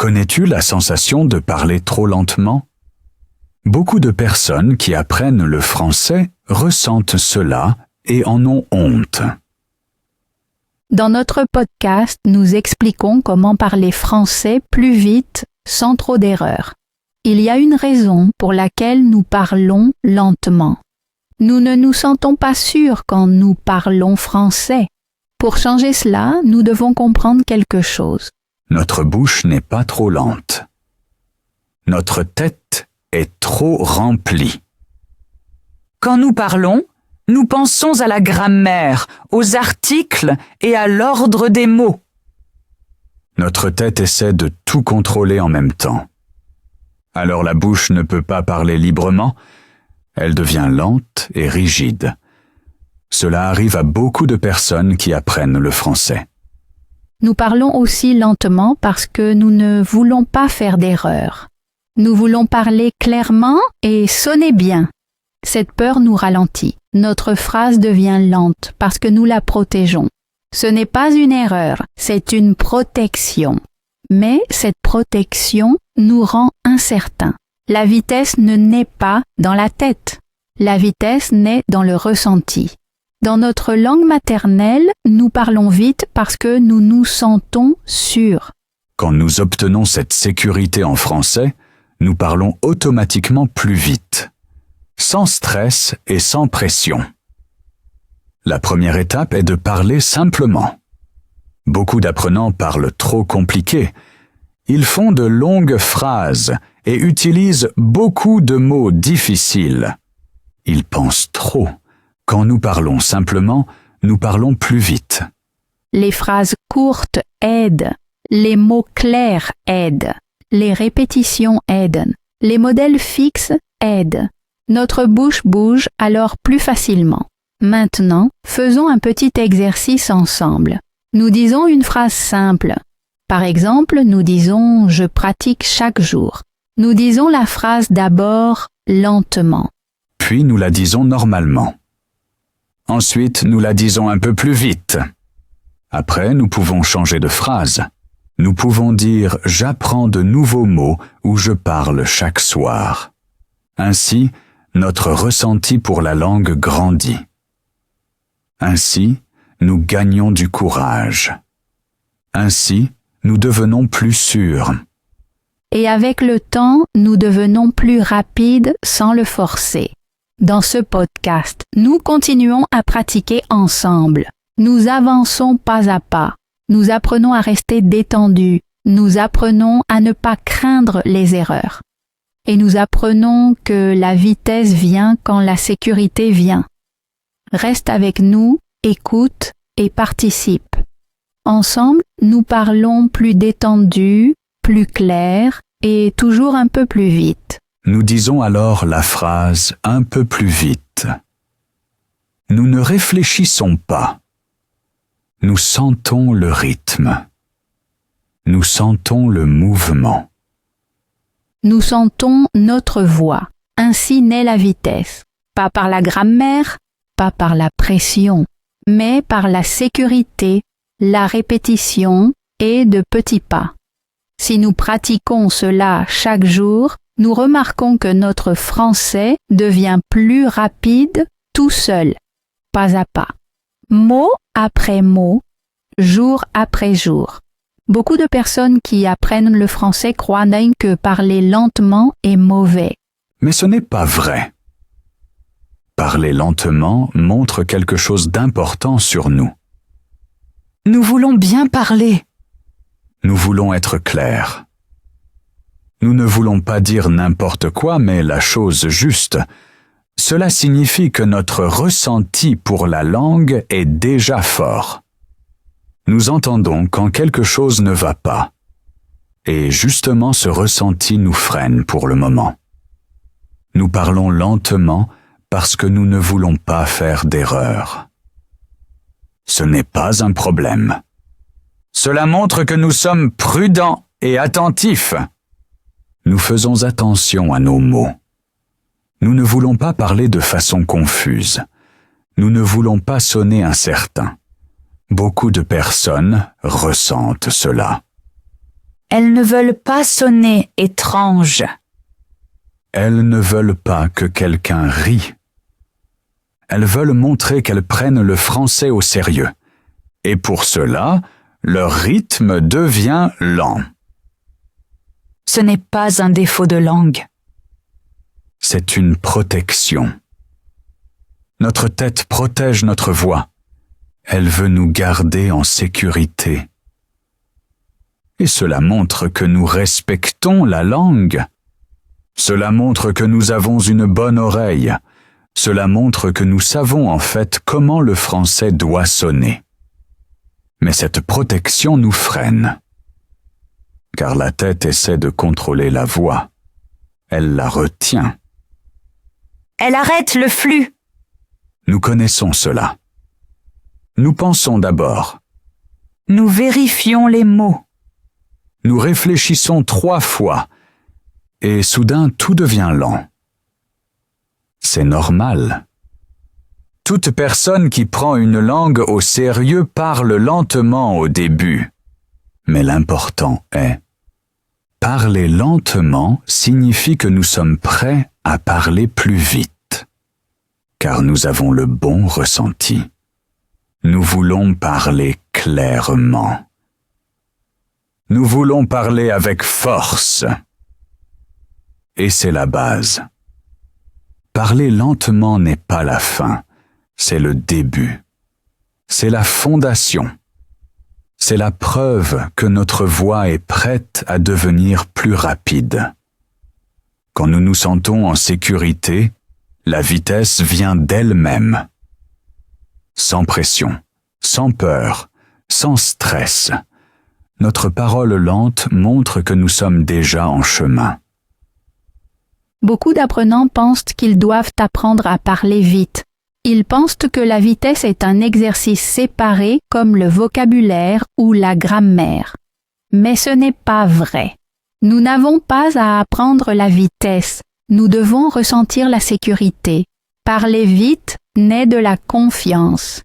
Connais-tu la sensation de parler trop lentement? Beaucoup de personnes qui apprennent le français ressentent cela et en ont honte. Dans notre podcast, nous expliquons comment parler français plus vite sans trop d'erreurs. Il y a une raison pour laquelle nous parlons lentement. Nous ne nous sentons pas sûrs quand nous parlons français. Pour changer cela, nous devons comprendre quelque chose. Notre bouche n'est pas trop lente. Notre tête est trop remplie. Quand nous parlons, nous pensons à la grammaire, aux articles et à l'ordre des mots. Notre tête essaie de tout contrôler en même temps. Alors la bouche ne peut pas parler librement, elle devient lente et rigide. Cela arrive à beaucoup de personnes qui apprennent le français. Nous parlons aussi lentement parce que nous ne voulons pas faire d'erreurs. Nous voulons parler clairement et sonner bien. Cette peur nous ralentit. Notre phrase devient lente parce que nous la protégeons. Ce n'est pas une erreur, c'est une protection. Mais cette protection nous rend incertains. La vitesse ne naît pas dans la tête. La vitesse naît dans le ressenti. Dans notre langue maternelle, nous parlons vite parce que nous nous sentons sûrs. Quand nous obtenons cette sécurité en français, nous parlons automatiquement plus vite, sans stress et sans pression. La première étape est de parler simplement. Beaucoup d'apprenants parlent trop compliqué. Ils font de longues phrases et utilisent beaucoup de mots difficiles. Ils pensent trop. Quand nous parlons simplement, nous parlons plus vite. Les phrases courtes aident. Les mots clairs aident. Les répétitions aident. Les modèles fixes aident. Notre bouche bouge alors plus facilement. Maintenant, faisons un petit exercice ensemble. Nous disons une phrase simple. Par exemple, nous disons « je pratique chaque jour ». Nous disons la phrase d'abord lentement. Puis nous la disons normalement. Ensuite, nous la disons un peu plus vite. Après, nous pouvons changer de phrase. Nous pouvons dire « j'apprends de nouveaux mots » ou « je parle chaque soir ». Ainsi, notre ressenti pour la langue grandit. Ainsi, nous gagnons du courage. Ainsi, nous devenons plus sûrs. Et avec le temps, nous devenons plus rapides sans le forcer. Dans ce podcast, nous continuons à pratiquer ensemble. Nous avançons pas à pas. Nous apprenons à rester détendus. Nous apprenons à ne pas craindre les erreurs. Et nous apprenons que la vitesse vient quand la sécurité vient. Reste avec nous, écoute et participe. Ensemble, nous parlons plus détendus, plus clair et toujours un peu plus vite. Nous disons alors la phrase un peu plus vite. Nous ne réfléchissons pas. Nous sentons le rythme. Nous sentons le mouvement. Nous sentons notre voix. Ainsi naît la vitesse. Pas par la grammaire, pas par la pression, mais par la sécurité, la répétition et de petits pas. Si nous pratiquons cela chaque jour, nous remarquons que notre français devient plus rapide tout seul, pas à pas, mot après mot, jour après jour. Beaucoup de personnes qui apprennent le français croient que parler lentement est mauvais. Mais ce n'est pas vrai. Parler lentement montre quelque chose d'important sur nous. Nous voulons bien parler. Nous voulons être clairs. Nous ne voulons pas dire n'importe quoi, mais la chose juste. Cela signifie que notre ressenti pour la langue est déjà fort. Nous entendons quand quelque chose ne va pas. Et justement ce ressenti nous freine pour le moment. Nous parlons lentement parce que nous ne voulons pas faire d'erreur. Ce n'est pas un problème. Cela montre que nous sommes prudents et attentifs. Nous faisons attention à nos mots. Nous ne voulons pas parler de façon confuse. Nous ne voulons pas sonner incertains. Beaucoup de personnes ressentent cela. Elles ne veulent pas sonner étranges. Elles ne veulent pas que quelqu'un rie. Elles veulent montrer qu'elles prennent le français au sérieux. Et pour cela, leur rythme devient lent. Ce n'est pas un défaut de langue. C'est une protection. Notre tête protège notre voix. Elle veut nous garder en sécurité. Et cela montre que nous respectons la langue. Cela montre que nous avons une bonne oreille. Cela montre que nous savons en fait comment le français doit sonner. Mais cette protection nous freine. Car la tête essaie de contrôler la voix. Elle la retient. Elle arrête le flux. Nous connaissons cela. Nous pensons d'abord. Nous vérifions les mots. Nous réfléchissons 3 fois. Et soudain tout devient lent. C'est normal. Toute personne qui prend une langue au sérieux parle lentement au début. Mais l'important est, parler lentement signifie que nous sommes prêts à parler plus vite. Car nous avons le bon ressenti. Nous voulons parler clairement. Nous voulons parler avec force. Et c'est la base. Parler lentement n'est pas la fin, c'est le début. C'est la fondation. C'est la preuve que notre voix est prête à devenir plus rapide. Quand nous nous sentons en sécurité, la vitesse vient d'elle-même. Sans pression, sans peur, sans stress. Notre parole lente montre que nous sommes déjà en chemin. Beaucoup d'apprenants pensent qu'ils doivent apprendre à parler vite. Ils pensent que la vitesse est un exercice séparé comme le vocabulaire ou la grammaire. Mais ce n'est pas vrai. Nous n'avons pas à apprendre la vitesse. Nous devons ressentir la sécurité. Parler vite naît de la confiance.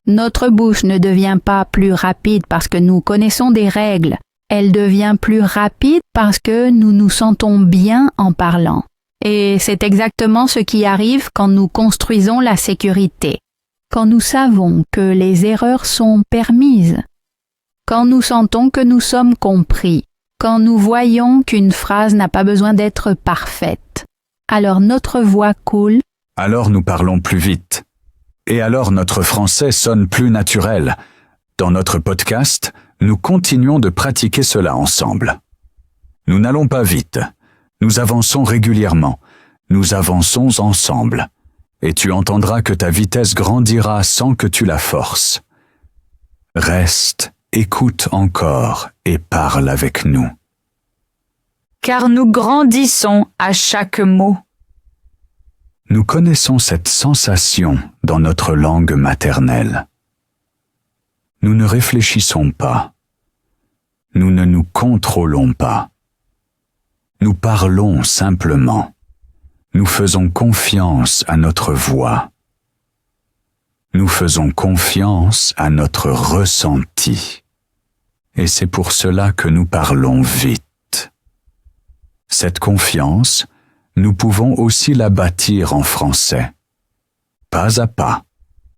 Notre bouche ne devient pas plus rapide parce que nous connaissons des règles. Elle devient plus rapide parce que nous nous sentons bien en parlant. Et c'est exactement ce qui arrive quand nous construisons la sécurité. Quand nous savons que les erreurs sont permises. Quand nous sentons que nous sommes compris. Quand nous voyons qu'une phrase n'a pas besoin d'être parfaite. Alors notre voix coule. Alors nous parlons plus vite. Et alors notre français sonne plus naturel. Dans notre podcast, nous continuons de pratiquer cela ensemble. Nous n'allons pas vite. Nous avançons régulièrement. Nous avançons ensemble. Et tu entendras que ta vitesse grandira sans que tu la forces. Reste, écoute encore et parle avec nous. Car nous grandissons à chaque mot. Nous connaissons cette sensation dans notre langue maternelle. Nous ne réfléchissons pas. Nous ne nous contrôlons pas. Nous parlons simplement. Nous faisons confiance à notre voix. Nous faisons confiance à notre ressenti. Et c'est pour cela que nous parlons vite. Cette confiance, nous pouvons aussi la bâtir en français. Pas à pas,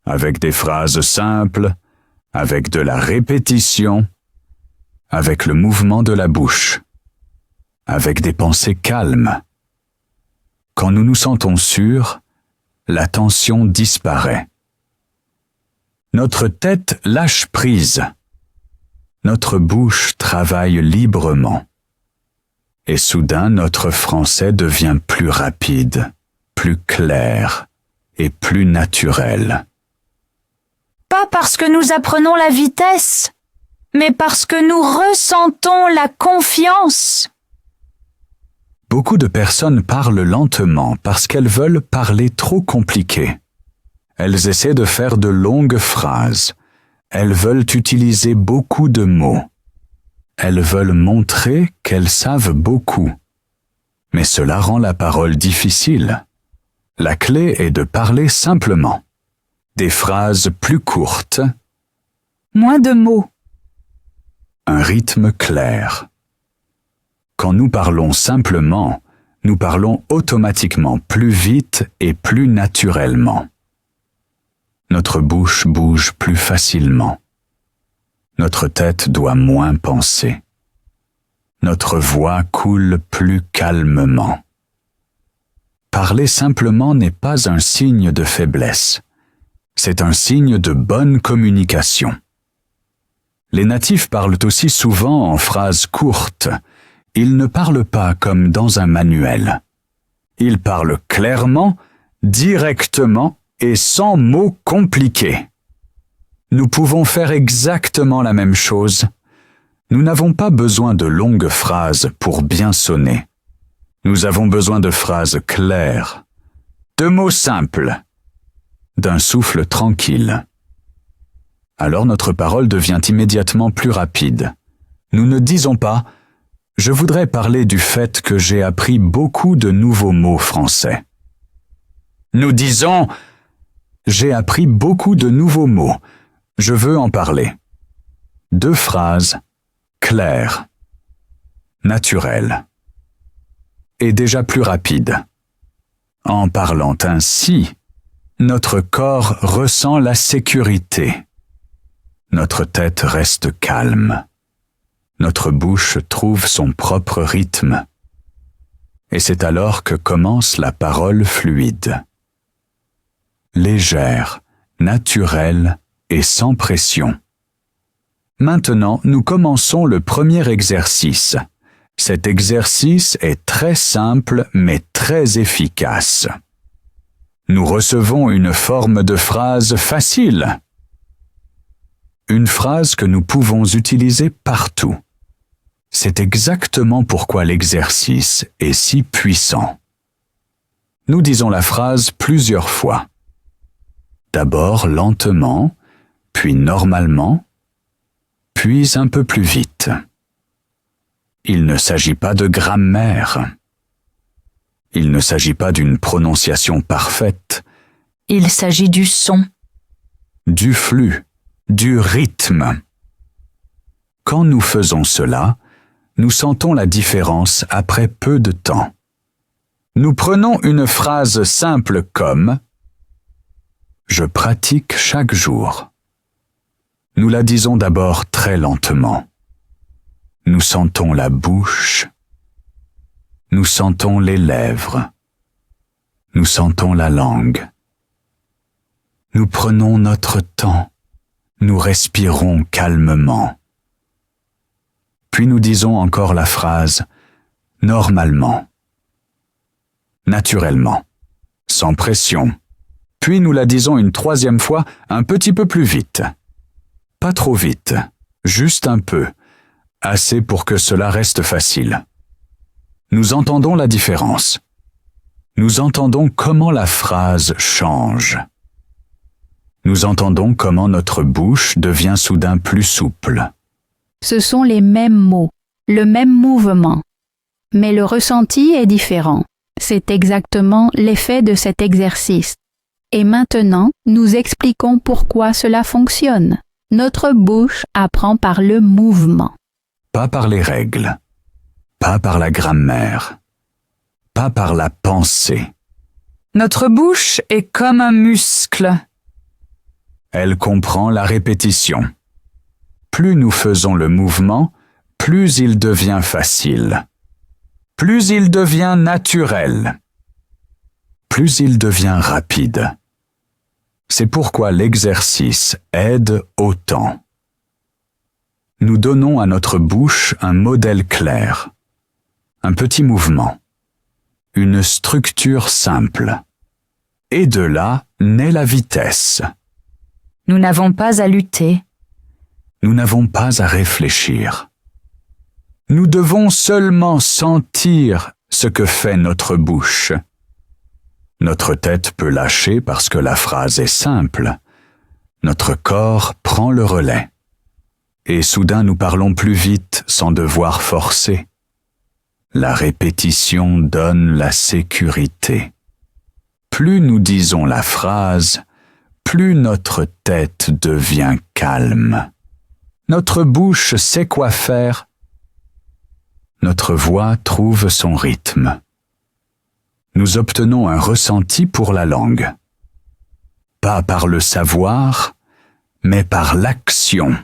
avec des phrases simples, avec de la répétition, avec le mouvement de la bouche, avec des pensées calmes. Quand nous nous sentons sûrs, la tension disparaît. Notre tête lâche prise. Notre bouche travaille librement. Et soudain, notre français devient plus rapide, plus clair et plus naturel. Pas parce que nous apprenons la vitesse, mais parce que nous ressentons la confiance. Beaucoup de personnes parlent lentement parce qu'elles veulent parler trop compliqué. Elles essaient de faire de longues phrases. Elles veulent utiliser beaucoup de mots. Elles veulent montrer qu'elles savent beaucoup. Mais cela rend la parole difficile. La clé est de parler simplement. Des phrases plus courtes. Moins de mots. Un rythme clair. Quand nous parlons simplement, nous parlons automatiquement plus vite et plus naturellement. Notre bouche bouge plus facilement. Notre tête doit moins penser. Notre voix coule plus calmement. Parler simplement n'est pas un signe de faiblesse. C'est un signe de bonne communication. Les natifs parlent aussi souvent en phrases courtes. Ils ne parlent pas comme dans un manuel. Ils parlent clairement, directement et sans mots compliqués. Nous pouvons faire exactement la même chose. Nous n'avons pas besoin de longues phrases pour bien sonner. Nous avons besoin de phrases claires, de mots simples, d'un souffle tranquille. Alors notre parole devient immédiatement plus rapide. Nous ne disons pas « Je voudrais parler du fait que j'ai appris beaucoup de nouveaux mots français ». Nous disons « J'ai appris beaucoup de nouveaux mots. Je veux en parler ». 2 phrases claires, naturelles et déjà plus rapides. En parlant ainsi, notre corps ressent la sécurité. Notre tête reste calme. Notre bouche trouve son propre rythme. Et c'est alors que commence la parole fluide. Légère, naturelle et sans pression. Maintenant, nous commençons le premier exercice. Cet exercice est très simple mais très efficace. Nous recevons une forme de phrase facile. Une phrase que nous pouvons utiliser partout. C'est exactement pourquoi l'exercice est si puissant. Nous disons la phrase plusieurs fois. D'abord lentement, puis normalement, puis un peu plus vite. Il ne s'agit pas de grammaire. Il ne s'agit pas d'une prononciation parfaite. Il s'agit du son. Du flux, du rythme. Quand nous faisons cela, nous sentons la différence après peu de temps. Nous prenons une phrase simple comme « Je pratique chaque jour ». Nous la disons d'abord très lentement. Nous sentons la bouche. Nous sentons les lèvres. Nous sentons la langue. Nous prenons notre temps. Nous respirons calmement. Puis nous disons encore la phrase « normalement », naturellement, sans pression. Puis nous la disons une 3e fois un petit peu plus vite. Pas trop vite, juste un peu, assez pour que cela reste facile. Nous entendons la différence. Nous entendons comment la phrase change. Nous entendons comment notre bouche devient soudain plus souple. Ce sont les mêmes mots, le même mouvement, mais le ressenti est différent. C'est exactement l'effet de cet exercice. Et maintenant, nous expliquons pourquoi cela fonctionne. Notre bouche apprend par le mouvement. Pas par les règles, pas par la grammaire, pas par la pensée. Notre bouche est comme un muscle. Elle comprend la répétition. Plus nous faisons le mouvement, plus il devient facile. Plus il devient naturel. Plus il devient rapide. C'est pourquoi l'exercice aide autant. Nous donnons à notre bouche un modèle clair, un petit mouvement, une structure simple. Et de là naît la vitesse. Nous n'avons pas à lutter. Nous n'avons pas à réfléchir. Nous devons seulement sentir ce que fait notre bouche. Notre tête peut lâcher parce que la phrase est simple. Notre corps prend le relais. Et soudain nous parlons plus vite sans devoir forcer. La répétition donne la sécurité. Plus nous disons la phrase, plus notre tête devient calme. Notre bouche sait quoi faire. notre voix trouve son rythme. Nous obtenons un ressenti pour la langue. Pas par le savoir, mais par l'action.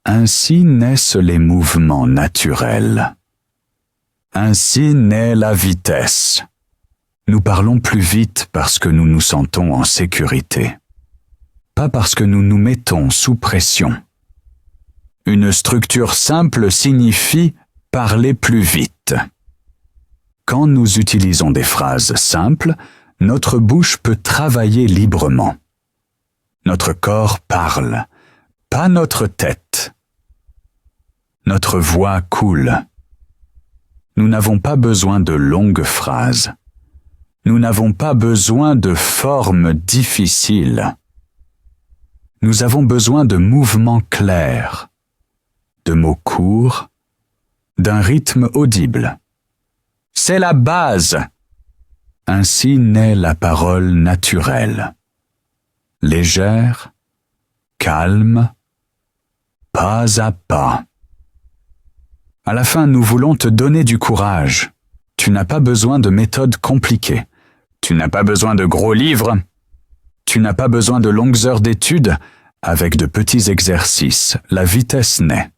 Ainsi naissent les mouvements naturels. Ainsi naît la vitesse. Nous parlons plus vite parce que nous nous sentons en sécurité. Pas parce que nous nous mettons sous pression. Une structure simple signifie parler plus vite. Quand nous utilisons des phrases simples, notre bouche peut travailler librement. Notre corps parle, pas notre tête. Notre voix coule. Nous n'avons pas besoin de longues phrases. Nous n'avons pas besoin de formes difficiles. Nous avons besoin de mouvements clairs, de mots courts, d'un rythme audible. C'est la base. Ainsi naît la parole naturelle. Légère, calme, pas à pas. À la fin, nous voulons te donner du courage. Tu n'as pas besoin de méthodes compliquées. Tu n'as pas besoin de gros livres. Tu n'as pas besoin de longues heures d'études. Avec de petits exercices, la vitesse naît.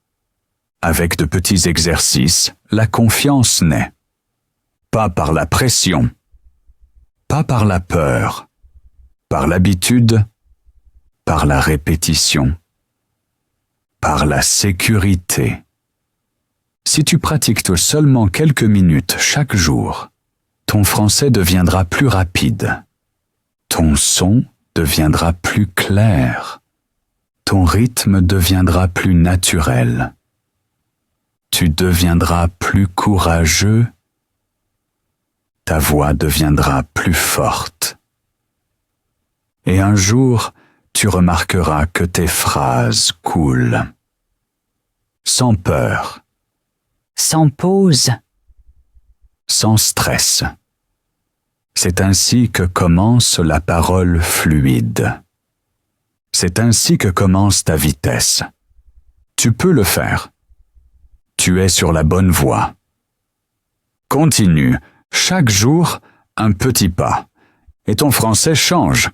Avec de petits exercices, la confiance naît. Pas par la pression, pas par la peur, par l'habitude, par la répétition, par la sécurité. Si tu pratiques seulement quelques minutes chaque jour, ton français deviendra plus rapide. Ton son deviendra plus clair. Ton rythme deviendra plus naturel. Tu deviendras plus courageux. Ta voix deviendra plus forte. Et un jour, tu remarqueras que tes phrases coulent. Sans peur. Sans pause. Sans stress. C'est ainsi que commence la parole fluide. C'est ainsi que commence ta vitesse. Tu peux le faire. Tu es sur la bonne voie. Continue, chaque jour, un petit pas, et ton français change.